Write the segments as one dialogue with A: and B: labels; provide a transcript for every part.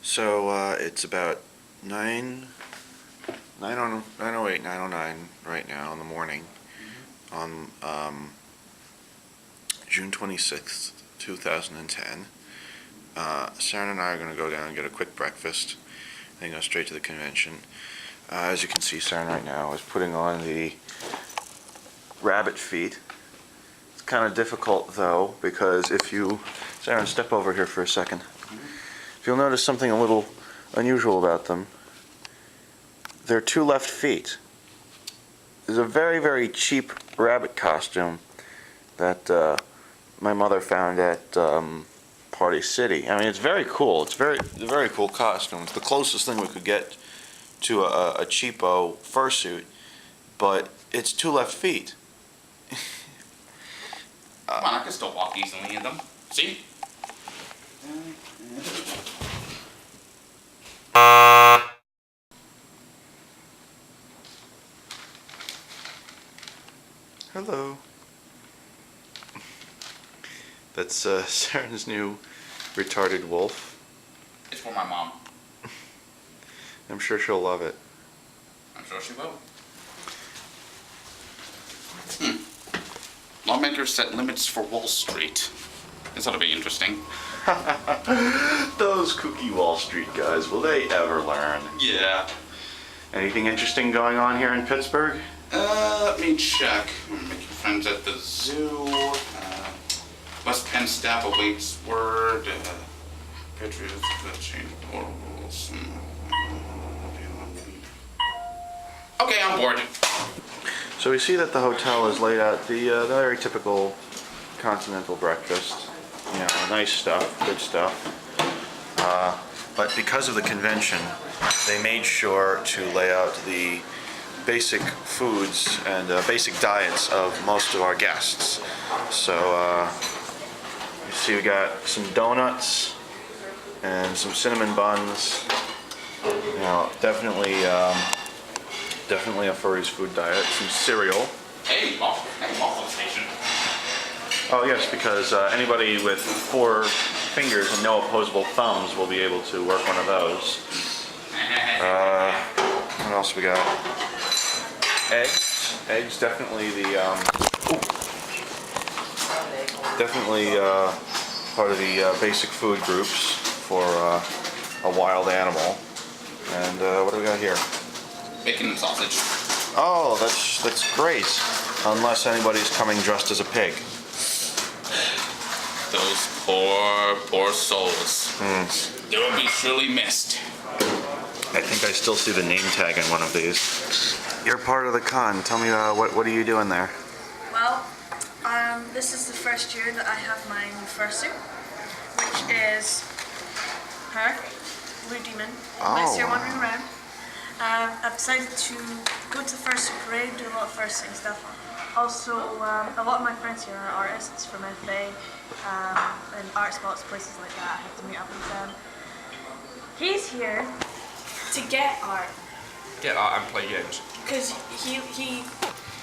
A: So it's about 9:08, 9:09 right now in the morning on June 26th, 2010. Seren and I are going to go down and get a quick breakfast, then go straight to the convention. As you can see, Seren right now is putting on the rabbit feet. It's kind of difficult though, because if you, Seren, step over here for a second. If you'll notice something a little unusual about them, they're two left feet. There's a very, very cheap rabbit costume that my mother found at Party City. I mean, it's very cool. It's a very cool costume. It's the closest thing we could get to a cheapo fursuit, but it's two left feet.
B: Come on, I can still walk easily in them. See?
A: Hello. That's Seren's new retarded wolf.
B: It's for my mom.
A: I'm sure she'll love it.
B: I'm sure she will. Lawmakers set limits for Wall Street. This ought to be interesting.
A: Those kooky Wall Street guys, will they ever learn?
B: Yeah.
A: Anything interesting going on here in Pittsburgh?
B: Let me check. I'm making friends at the zoo. West Penn staff awaits word. Patriots change rules. Okay, I'm bored.
A: So we see that the hotel is laid out the very typical continental breakfast. You know, nice stuff, good stuff. But because of the convention, they made sure to lay out the basic foods and basic diets of most of our guests. So you see we got some donuts and some cinnamon buns. You know, definitely a Furry's food diet. Some cereal.
B: Hey, waffle station.
A: Oh yes, because anybody with 4 fingers and no opposable thumbs will be able to work one of those. What else we got? Eggs. Eggs, definitely part of the basic food groups for a wild animal. And what do we got here?
B: Bacon and sausage.
A: Oh, that's great. Unless anybody's coming dressed as a pig.
B: Those poor souls. They will be surely missed.
A: I think I still see the name tag on one of these. You're part of the con. Tell me, what are you doing there?
C: Well, this is the first year that I have my new fursuit, which is her, Blue Demon. Nice here wandering around. I've decided to go to the fursuit parade, do a lot of fursuiting stuff. Also, a lot of my friends here are artists from FA and art spots, places like that. I have to meet up with them. He's here to get art.
B: Get out and play games.
C: Because he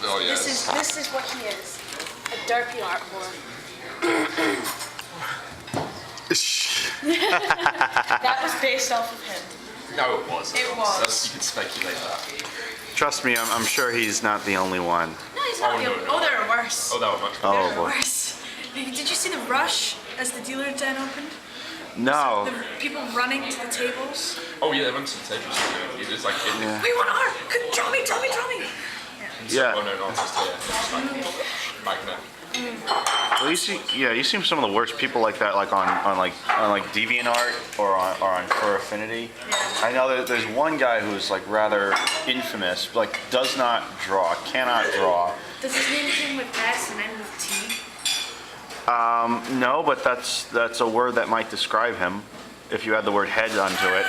B: Oh yes.
C: This is what he is. A derpy art board. That was based off of him.
B: No, it was.
C: It was.
B: You can speculate that.
A: Trust me, I'm sure he's not the only one.
C: No, he's not. Oh, there are worse.
B: Oh, that was much.
A: Oh
C: There are
A: boy.
C: worse. Did you see the rush as the dealer den opened?
A: No.
C: The people running to the tables.
B: Oh yeah, they went to the tables. It was like
A: Yeah.
C: We want art. Draw me.
A: Yeah.
B: Oh no, artist here. Just like magnet.
A: Well, you seem some of the worst people like that, like on DeviantArt or on Fur Affinity.
C: Yeah.
A: I know that there's one guy who's like rather infamous, like does not draw, cannot draw.
C: Does his name begin with S and end with T?
A: No, but that's a word that might describe him if you add the word head onto it.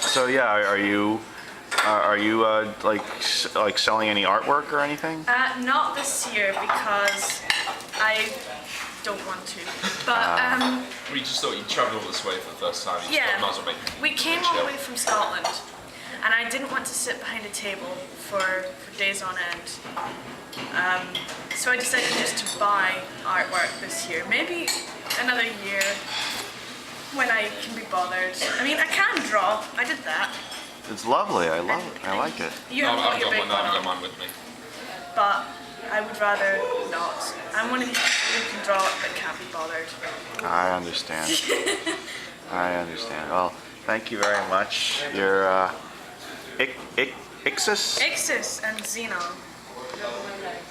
A: So yeah, are you like selling any artwork or anything?
C: Not this year because I don't want to. But
B: We just thought you'd travel all this way for the first time. You
C: yeah,
B: might as well make
C: we came all the way from Scotland, and I didn't want to sit behind a table for days on end. So I decided just to buy artwork this year. Maybe another year when I can be bothered. I mean, I can draw. I did that.
A: It's lovely. I love it. I like it.
C: You haven't got your big one
B: I've got
C: on.
B: mine with me.
C: But I would rather not. I'm one of these people who can draw but can't be bothered.
A: I understand. I understand. Well, thank you very much. You're Ixis?
C: Ixis and Zenon.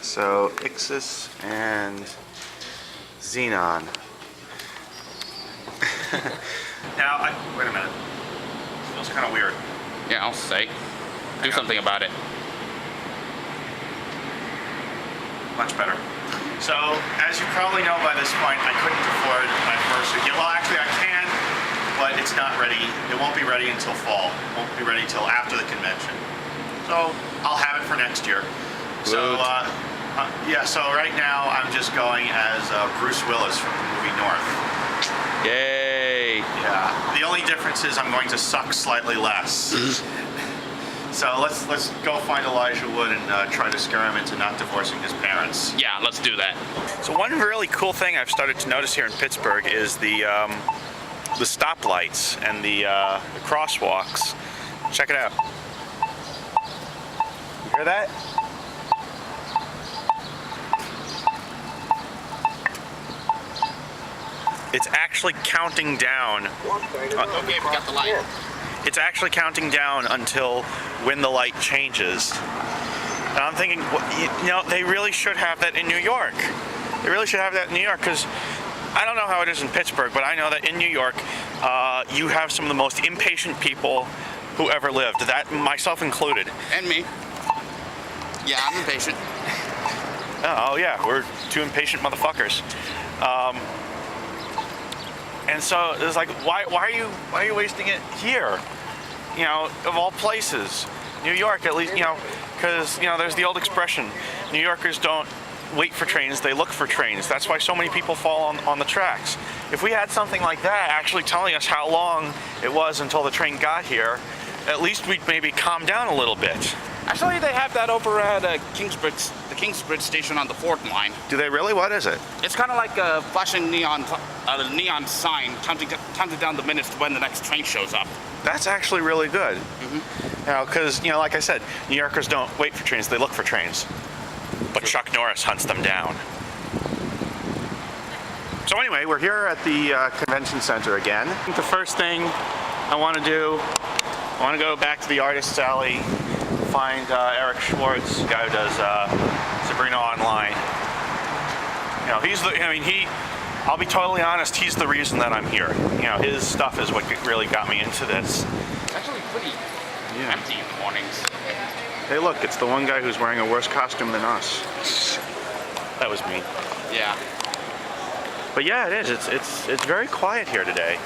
A: So, Ixis and Zenon. Now, wait a minute. Feels kind of weird.
B: Yeah, I'll say. Do something about it.
A: Much better. So, as you probably know by this point, I couldn't afford my fursuit yet. Well, actually, I can, but it's not ready. It won't be ready until fall. It won't be ready until after the convention. So, I'll have it for next year. So, yeah, so right now I'm just going as Bruce Willis from the movie North.
B: Yay!
A: Yeah. The only difference is I'm going to suck slightly less. So let's go find Elijah Wood and try to scare him into not divorcing his parents.
B: Yeah, let's do that.
A: So one really cool thing I've started to notice here in Pittsburgh is the stoplights and the crosswalks. Check it out. You hear that? It's actually counting down.
B: Okay, we got the light.
A: It's actually counting down until when the light changes. And I'm thinking, you know, they really should have that in New York. They really should have that in New York, because I don't know how it is in Pittsburgh, but I know that in New York, you have some of the most impatient people who ever lived, that myself included.
B: And me. Yeah, I'm impatient.
A: Oh yeah, we're two impatient motherfuckers. And so it's like, why are you wasting it here? You know, of all places, New York at least. You know, because you know there's the old expression: New Yorkers don't wait for trains, they look for trains. That's why so many people fall on the tracks. If we had something like that actually telling us how long it was until the train got here, at least we'd maybe calm down a little bit.
B: Actually, they have that over at the Kingsbridge station on the 4th line.
A: Do they really? What is it?
B: It's kind of like a flashing neon sign counting down the minutes to when the next train shows up.
A: That's actually really good. Mm-hmm. You know, because, you know, like I said, New Yorkers don't wait for trains, they look for trains. But Chuck Norris hunts them down. So anyway, we're here at the convention center again. I think the first thing I want to do, I want to go back to the Artist's Alley, find Eric Schwartz, the guy who does Sabrina Online. You know, I'll be totally honest, he's the reason that I'm here. You know, his stuff is what really got me into this.
B: It's actually pretty empty in the mornings.
A: Hey look, it's the one guy who's wearing a worse costume than us. That was me.
B: Yeah.
A: But yeah, it is. It's very quiet here today.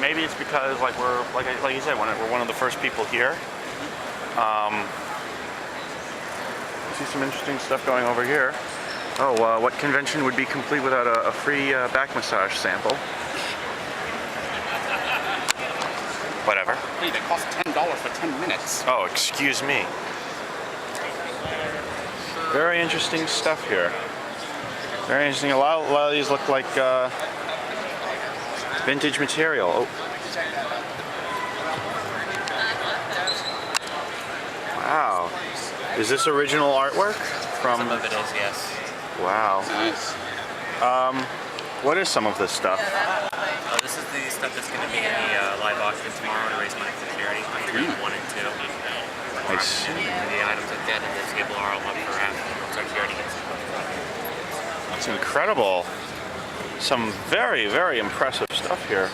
A: Maybe it's because like you said, we're one of the first people here. See some interesting stuff going over here. Oh, what convention would be complete without a free back massage sample? Whatever.
B: Hey, that costs $10 for 10 minutes.
A: Oh, excuse me. Very interesting stuff here. Very interesting. A lot of these look like vintage material. Oh. Wow. Is this original artwork? From...
D: Some of it is, yes.
A: Wow.
B: Nice.
A: What is some of this stuff?
D: This is the stuff that's going to be in the live auction tomorrow to raise money for charity. I figured 1 and 2.
A: I see.
D: The items that get in the table are all up for after charity gets.
A: That's incredible. Some very, very impressive stuff here.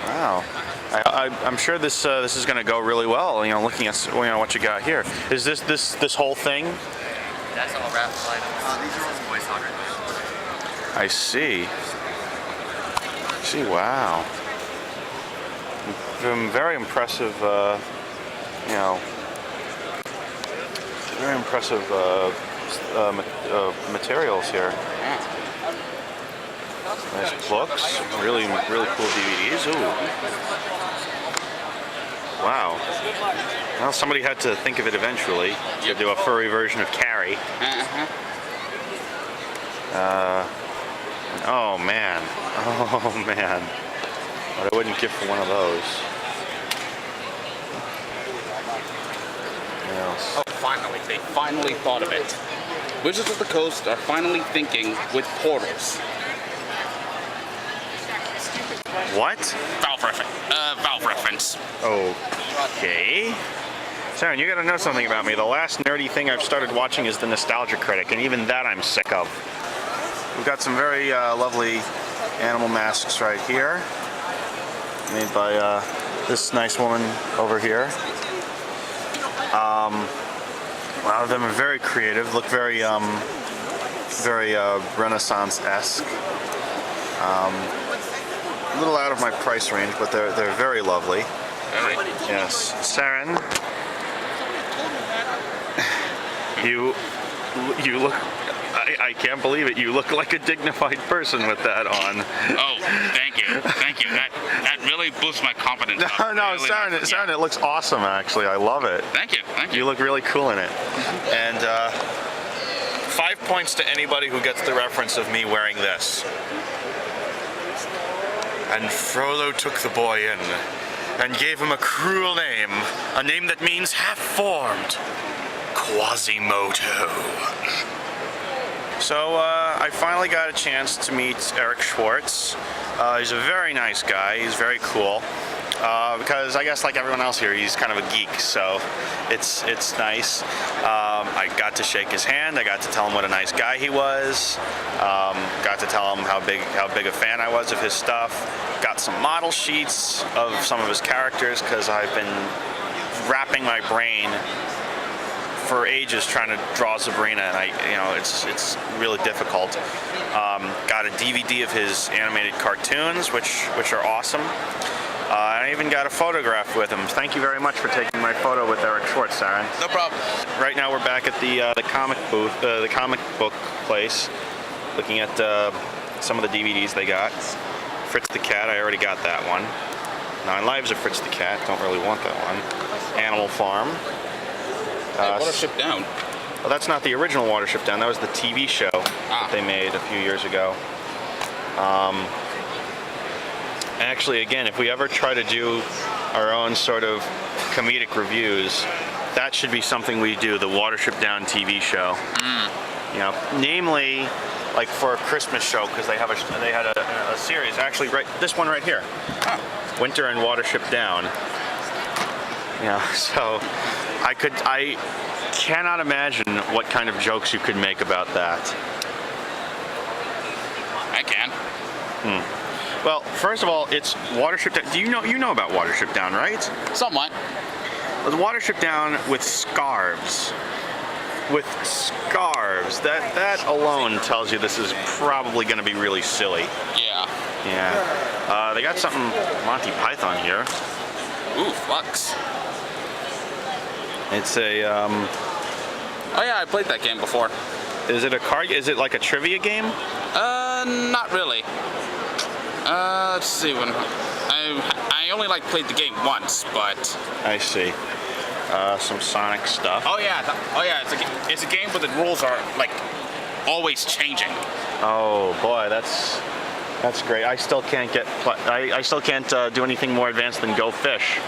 A: Wow. I'm sure this is going to go really well. You know, looking at what you got here. Is this whole thing?
D: That's all raffle items. These are all boy soccer.
A: I see. Wow. Very impressive. You know, very impressive materials here. Nice books, really cool DVDs. Ooh. Wow. Well, somebody had to think of it eventually to do a furry version of Carrie. Oh man. Oh man. But I wouldn't give for one of those. Yes.
B: Oh, finally. They finally thought of it. Wizards of the Coast are finally thinking with portals.
A: What?
B: Valve reference.
A: Okay. Seren, you gotta know something about me. The last nerdy thing I've started watching is the Nostalgia Critic, and even that I'm sick of. We've got some very lovely animal masks right here, made by this nice woman over here. A lot of them are very creative, look very Renaissance-esque. A little out of my price range, but they're very lovely. Yes, Seren, you look. I can't believe it. You look like a dignified person with that on.
B: Oh, thank you. Thank you. That really boosts my confidence.
A: No,
B: really
A: Seren, it looks awesome, actually. I love it.
B: Thank you. Thank you.
A: You look really cool in it. And 5 points to anybody who gets the reference of me wearing this. And Frollo took the boy in and gave him a cruel name, a name that means half-formed. Quasimodo. So I finally got a chance to meet Eric Schwartz. He's a very nice guy. He's very cool. Because I guess like everyone else here, he's kind of a geek, so it's nice. I got to shake his hand. I got to tell him what a nice guy he was. Got to tell him how big a fan I was of his stuff. Got some model sheets of some of his characters because I've been wrapping my brain for ages trying to draw Sabrina, and it's really difficult. Got a DVD of his animated cartoons, which are awesome. I even got a photograph with him. Thank you very much for taking my photo with Eric Schwartz, Seren.
B: No problem.
A: Right now we're back at the comic booth, the comic book place, looking at some of the DVDs they got. Fritz the Cat, I already got that one. 9 Lives of Fritz the Cat, don't really want that one. Animal Farm.
B: Watership Down.
A: Well, that's not the original Watership Down. That was the TV show that they made a few years ago. Actually, again, if we ever try to do our own sort of comedic reviews, that should be something we do, the Watership Down TV show. You know, namely, like for a Christmas show, because they had a series. Actually, this one right here, Winter and Watership Down. Yeah, so I cannot imagine what kind of jokes you could make about that.
B: I can.
A: Well, first of all, it's Watership Down. Do you know about Watership Down, right?
B: Somewhat.
A: It's Watership Down with scarves. With scarves. That alone tells you this is probably going to be really silly.
B: Yeah.
A: Yeah. They got something Monty Python here.
B: Ooh, Flux.
A: It's a
B: Oh yeah, I played that game before.
A: Is it a card? Is it like a trivia game?
B: Not really. Let's see. When I only played the game once, but
A: I see. Some Sonic stuff.
B: oh yeah, it's a game where the rules are always changing.
A: Oh boy, that's great. I still can't I still can't do anything more advanced than go fish.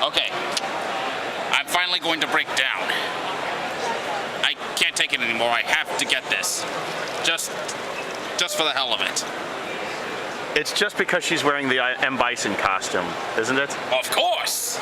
B: Okay, I'm finally going to break down. I can't take it anymore. I have to get this, just for the hell of it.
A: It's just because she's wearing the M. Bison costume, isn't it?
B: Of course.